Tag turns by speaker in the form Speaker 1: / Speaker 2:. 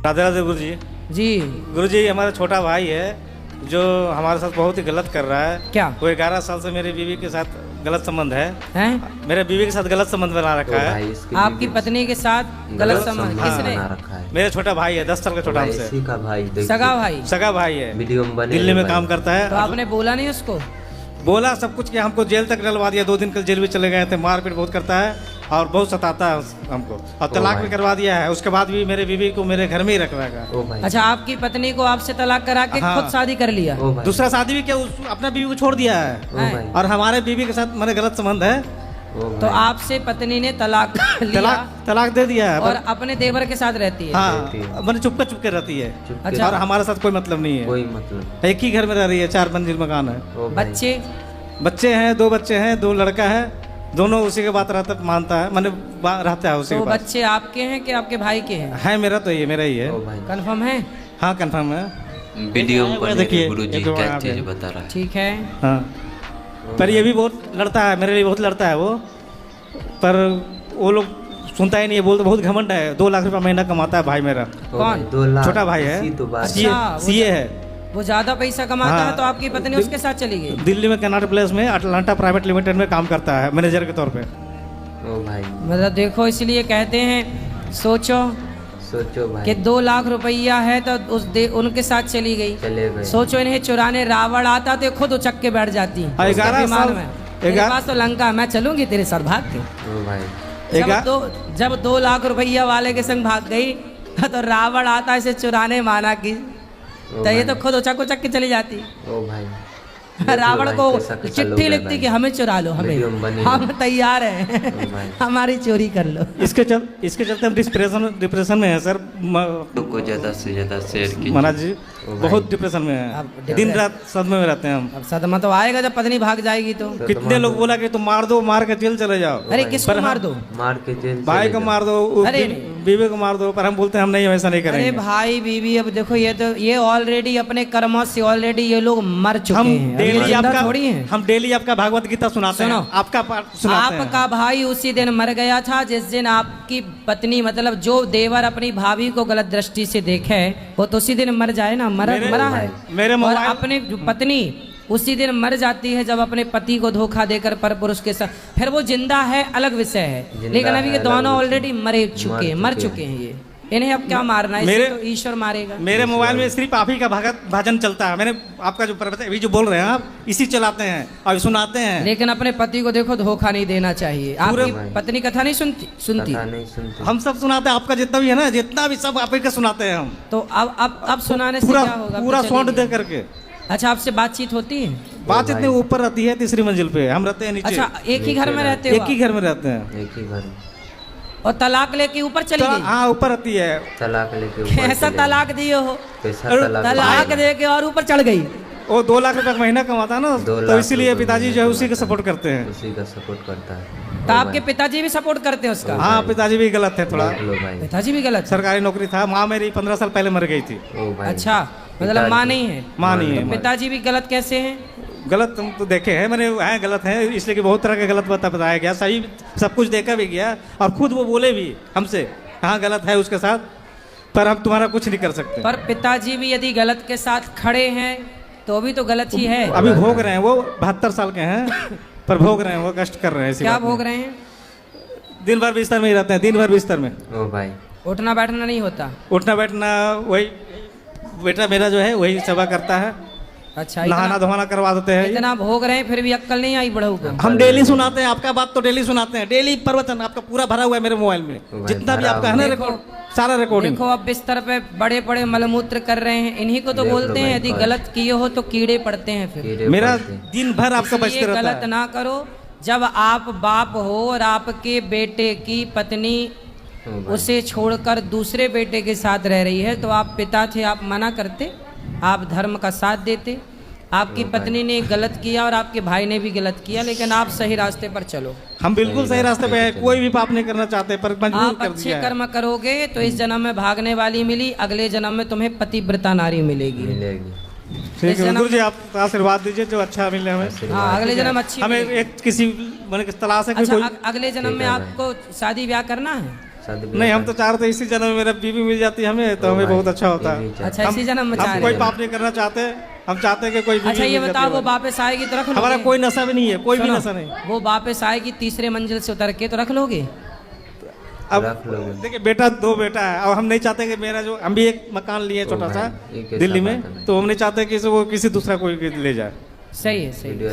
Speaker 1: राधे राधे गुरु जी।
Speaker 2: जी
Speaker 1: गुरु जी, हमारा छोटा भाई है जो हमारे साथ बहुत ही गलत कर रहा है।
Speaker 2: क्या?
Speaker 1: वो 11 साल से मेरी बीवी के साथ गलत संबंध है।
Speaker 2: हैं?
Speaker 1: मेरे बीवी के साथ गलत संबंध बना रखा है।
Speaker 2: आपकी पत्नी के साथ गलत संबंध किसने?
Speaker 3: रखा है?
Speaker 1: मेरा छोटा भाई है, 10 साल का छोटा हमसे।
Speaker 3: इसी का भाई, देखिए।
Speaker 2: सगा भाई?
Speaker 1: सगा भाई है,
Speaker 3: वीडियो में बने
Speaker 1: दिल्ली में
Speaker 3: भाई।
Speaker 1: काम करता है।
Speaker 2: तो आपने बोला नहीं उसको?
Speaker 1: बोला सब कुछ किया, हमको जेल तक डलवा दिया। 2 दिन कल जेल भी चले गए थे। मारपीट बहुत करता है और बहुत सताता है हमको, और तलाक भी करवा दिया है। उसके बाद भी मेरे बीवी को मेरे घर में ही रख रखा है।
Speaker 3: ओ भाई।
Speaker 2: अच्छा, आपकी पत्नी को आपसे तलाक करा के
Speaker 1: हाँ।
Speaker 2: खुद शादी कर लिया?
Speaker 3: ओ भाई।
Speaker 1: दूसरा शादी भी क्या, अपना बीवी को छोड़ दिया है।
Speaker 3: ओ भाई।
Speaker 1: और हमारे बीवी के साथ मेरे गलत संबंध है।
Speaker 3: ओ भाई।
Speaker 2: तो आपसे पत्नी ने तलाक लिया
Speaker 1: तलाक दे दिया है।
Speaker 2: और अपने देवर के साथ रहती है?
Speaker 1: हाँ, मैंने चुपके रहती है।
Speaker 2: अच्छा।
Speaker 1: और हमारे साथ कोई मतलब नहीं है।
Speaker 3: कोई मतलब।
Speaker 1: एक ही घर में रह रही है, 4 मंजिल मकान है।
Speaker 3: ओ भाई।
Speaker 2: बच्चे?
Speaker 1: हैं, 2 बच्चे हैं, 2 लड़का है। दोनों उसी के बात मानता है, मैंने रहता है उसी
Speaker 2: तो
Speaker 1: के पास।
Speaker 2: बच्चे आपके हैं कि आपके भाई के हैं?
Speaker 1: है मेरा, तो ये मेरा ही है।
Speaker 3: ओ भाई।
Speaker 2: कंफर्म है?
Speaker 1: हाँ, कंफर्म है।
Speaker 3: वीडियो में बने
Speaker 1: देखिए,
Speaker 3: गुरुजी
Speaker 1: एक दो
Speaker 3: क्या
Speaker 1: आ
Speaker 3: चीज
Speaker 1: गए।
Speaker 3: बता रहा है।
Speaker 2: ठीक है।
Speaker 1: हाँ, पर ये भी बहुत लड़ता है, मेरे लिए बहुत लड़ता है वो। पर वो लोग सुनता ही नहीं है, बोलते बहुत घमंड है। 2 लाख रुपया महीना कमाता है भाई मेरा।
Speaker 3: ओ
Speaker 2: कौन?
Speaker 3: भाई, 2 लाख।
Speaker 1: छोटा भाई है।
Speaker 3: इसी तो बात
Speaker 2: अच्छा,
Speaker 3: है।
Speaker 2: वो
Speaker 1: सीए है।
Speaker 2: वो ज्यादा पैसा कमाता
Speaker 1: हाँ।
Speaker 2: है तो आपकी पत्नी उसके साथ चली गई?
Speaker 1: दिल्ली में कनाट प्लेस में अटलांटा प्राइवेट लिमिटेड में काम करता है, मैनेजर के तौर पे।
Speaker 3: ओ भाई।
Speaker 2: मतलब देखो, इसलिए कहते हैं सोचो
Speaker 3: सोचो भाई।
Speaker 2: कि 2 लाख रुपया है तो उनके साथ चली गई।
Speaker 3: चले गए।
Speaker 2: सोचो, इन्हें चुराने रावण आता तो ये खुद उचक के बैठ जाती। उसका
Speaker 1: 11
Speaker 2: विमान
Speaker 1: साल
Speaker 2: में, तेरे पास तो लंका, मैं चलूंगी तेरे साथ भाग के।
Speaker 3: ओ भाई।
Speaker 2: जब 2 लाख रुपया वाले के संग भाग गई तो रावण आता इसे चुराने माना की, तो ये तो खुद उचक के चली जाती।
Speaker 3: ओ भाई।
Speaker 2: रावण को चिट्ठी लिखती कि हमें चुरा लो,
Speaker 3: वीडियो में बने
Speaker 2: हम तैयार हैं,
Speaker 3: ओ भाई।
Speaker 2: हमारी चोरी कर लो।
Speaker 1: इसके चलते हम डिप्रेशन में है सर।
Speaker 3: को ज्यादा से ज्यादा शेयर कीजिए
Speaker 1: महाराज जी,
Speaker 3: भाई।
Speaker 1: बहुत डिप्रेशन में
Speaker 2: अब
Speaker 1: है। दिन रात सदमे में रहते हैं हम।
Speaker 2: अब सदमा तो आएगा जब पत्नी भाग जाएगी तो।
Speaker 1: कितने लोग बोला कि तुम मार दो, मार के जेल चले जाओ।
Speaker 2: अरे किसको मार दो?
Speaker 3: मार के जेल
Speaker 1: भाई
Speaker 3: चले
Speaker 1: को
Speaker 3: जाओ।
Speaker 1: मार दो,
Speaker 2: अरे
Speaker 1: बीवी को मार दो। पर हम बोलते हैं हम नहीं, वैसा नहीं
Speaker 2: अरे
Speaker 1: करेंगे।
Speaker 2: भाई बीवी, अब देखो ये ऑलरेडी अपने कर्मों से ऑलरेडी ये लोग मर चुके
Speaker 1: हम
Speaker 2: हैं। अभी
Speaker 1: डेली
Speaker 2: जिंदा
Speaker 1: आपका
Speaker 2: थोड़ी हैं।
Speaker 1: हम डेली आपका भागवत गीता सुनाते हैं,
Speaker 2: सुनो।
Speaker 1: आपका पाठ सुनाते हैं।
Speaker 2: आपका भाई उसी दिन मर गया था जिस दिन आपकी पत्नी, मतलब जो देवर अपनी भाभी को गलत दृष्टि से देखे, वो तो उसी दिन मर जाए ना। मरा है।
Speaker 1: मेरे
Speaker 2: और
Speaker 1: मोबाइल
Speaker 2: अपनी पत्नी उसी दिन मर जाती है जब अपने पति को धोखा देकर पर पुरुष के साथ। फिर वो जिंदा है, अलग विषय है, लेकिन अभी ये दोनों ऑलरेडी मर चुके हैं। ये इन्हें अब क्या मारना है?
Speaker 1: मेरे
Speaker 2: तो ईश्वर मारेगा।
Speaker 1: मेरे मोबाइल में सिर्फ आप ही का भजन चलता है। मैंने आपका जो अभी जो बोल रहे हैं आप, इसी चलाते हैं और सुनाते हैं।
Speaker 2: लेकिन अपने पति को देखो, धोखा नहीं देना चाहिए। आपकी पत्नी कथा नहीं सुनती?
Speaker 3: कथा नहीं सुनती।
Speaker 1: हम सब सुनाते हैं, आपका जितना भी है ना, जितना भी सब आप ही का सुनाते हैं हम।
Speaker 2: तो अब सुनाने से
Speaker 1: पूरा
Speaker 2: क्या होगा?
Speaker 1: पूरा
Speaker 2: तो
Speaker 1: साउंड
Speaker 2: चलिए।
Speaker 1: दे करके।
Speaker 2: अच्छा, आपसे बातचीत होती है?
Speaker 1: बात इतनी ऊपर रहती है, 3री मंजिल पे, हम रहते हैं नीचे।
Speaker 2: अच्छा, एक ही घर में रहते हो?
Speaker 1: एक ही घर में रहते हैं।
Speaker 3: एक ही घर में।
Speaker 2: और तलाक लेके ऊपर चली गई?
Speaker 1: हाँ, ऊपर रहती है।
Speaker 3: तलाक लेके ऊपर
Speaker 2: कैसा
Speaker 3: चले
Speaker 2: तलाक दिए हो?
Speaker 3: गए। कैसा
Speaker 2: तलाक दे के और ऊपर चढ़ गई?
Speaker 1: वो 2 लाख रुपया महीना कमाता है ना,
Speaker 3: 2
Speaker 1: तो
Speaker 3: लाख
Speaker 1: इसीलिए
Speaker 3: रुपए
Speaker 1: पिताजी जो है
Speaker 3: महीना
Speaker 1: उसी को सपोर्ट करते हैं।
Speaker 3: उसी का सपोर्ट करता है।
Speaker 2: तो आपके पिताजी भी सपोर्ट करते हैं उसका?
Speaker 1: हाँ, पिताजी भी गलत है थोड़ा।
Speaker 3: देख लो भाई।
Speaker 2: पिताजी भी गलत?
Speaker 1: सरकारी नौकरी था। माँ मेरी 15 साल पहले मर गई थी।
Speaker 3: ओ भाई।
Speaker 2: अच्छा, मतलब माँ नहीं है?
Speaker 1: माँ नहीं है।
Speaker 2: पिताजी भी गलत कैसे हैं?
Speaker 1: गलत तुम तो देखे हैं मैंने, है गलत है, इसलिए कि बहुत तरह के गलत बताया गया। सही सब कुछ देखा भी गया, और खुद वो बोले भी हमसे, हाँ गलत है उसके साथ, पर हम तुम्हारा कुछ नहीं कर सकते।
Speaker 2: पर पिताजी भी यदि गलत के साथ खड़े हैं तो भी तो गलत ही है।
Speaker 1: अभी भोग रहे हैं, वो 72 साल के हैं, पर भोग रहे हैं, वो कष्ट कर रहे हैं।
Speaker 2: क्या भोग रहे हैं?
Speaker 1: दिन भर बिस्तर में ही रहते हैं, दिन भर बिस्तर में।
Speaker 3: ओ भाई।
Speaker 2: उठना बैठना नहीं होता?
Speaker 1: उठना बैठना वही बेटा मेरा जो है वही सेवा करता है।
Speaker 2: अच्छा,
Speaker 1: नहाना धोना करवा देते हैं।
Speaker 2: इतना भोग रहे हैं फिर भी अक्कल नहीं आई बड़ों को?
Speaker 1: हम डेली सुनाते हैं आपका बात, तो डेली सुनाते हैं, डेली प्रवचन आपका पूरा भरा हुआ है मेरे मोबाइल में, जितना भी आपका है ना रिकॉर्ड, सारा रिकॉर्डिंग।
Speaker 2: देखो, अब बिस्तर पे बड़े बड़े मलमूत्र कर रहे हैं, इन्हीं को तो बोलते हैं यदि गलत किए हो तो कीड़े पड़ते हैं। फिर
Speaker 1: मेरा दिन भर आपका बचते रहता
Speaker 2: गलत
Speaker 1: है।
Speaker 2: ना करो। जब आप बाप हो और आपके बेटे की पत्नी उसे छोड़कर दूसरे बेटे के साथ रह रही है, तो आप पिता थे, आप मना करते, आप धर्म का साथ देते। आपकी पत्नी ने गलत किया और आपके भाई ने भी गलत किया, लेकिन आप सही रास्ते पर चलो।
Speaker 1: हम बिल्कुल सही रास्ते पे हैं, कोई भी पाप नहीं करना चाहते, पर मजबूर
Speaker 2: आप
Speaker 1: कर
Speaker 2: अच्छे
Speaker 1: दिया है।
Speaker 2: कर्म करोगे तो इस जन्म में भागने वाली मिली, अगले जन्म में तुम्हें पतिव्रता नारी मिलेगी।
Speaker 1: ठीक है गुरु जी, आप आशीर्वाद दीजिए जो अच्छा मिले हमें।
Speaker 2: हाँ, अगले जन्म अच्छी
Speaker 1: हमें
Speaker 2: मिलेगी।
Speaker 1: एक किसी मैंने तलाश है कि
Speaker 2: अच्छा,
Speaker 1: कोई
Speaker 2: अगले जन्म में आपको शादी ब्याह करना है?
Speaker 3: शादी
Speaker 1: नहीं, हम तो चाह रहे थे इसी जन्म में मेरा बीवी मिल जाती हमें तो हमें बहुत अच्छा होता है।
Speaker 2: अच्छा, इसी जन्म में चाह
Speaker 1: हम
Speaker 2: रहे
Speaker 1: कोई
Speaker 2: हो।
Speaker 1: पाप नहीं करना चाहते, हम चाहते हैं कि कोई बीवी
Speaker 2: अच्छा, ये
Speaker 1: मिल
Speaker 2: बताओ,
Speaker 1: जाती
Speaker 2: वो
Speaker 1: हो।
Speaker 2: वापस आएगी तो रख लोगे?
Speaker 1: हमारा कोई नशा भी नहीं है, कोई भी
Speaker 2: सुनो,
Speaker 1: नशा नहीं।
Speaker 2: वो वापस आएगी तीसरे मंजिल से उतर के तो रख लोगे?
Speaker 1: अब
Speaker 3: रख लोगे।
Speaker 1: देखिए बेटा, 2 बेटा है और हम नहीं चाहते कि मेरा जो, हम भी एक मकान लिए छोटा सा
Speaker 3: भाई, ये कैसा
Speaker 1: दिल्ली
Speaker 3: बात
Speaker 1: में,
Speaker 3: है?
Speaker 1: तो हम नहीं चाहते कि वो किसी दूसरा कोई ले जाए।
Speaker 2: सही है, सही है।
Speaker 3: वीडियो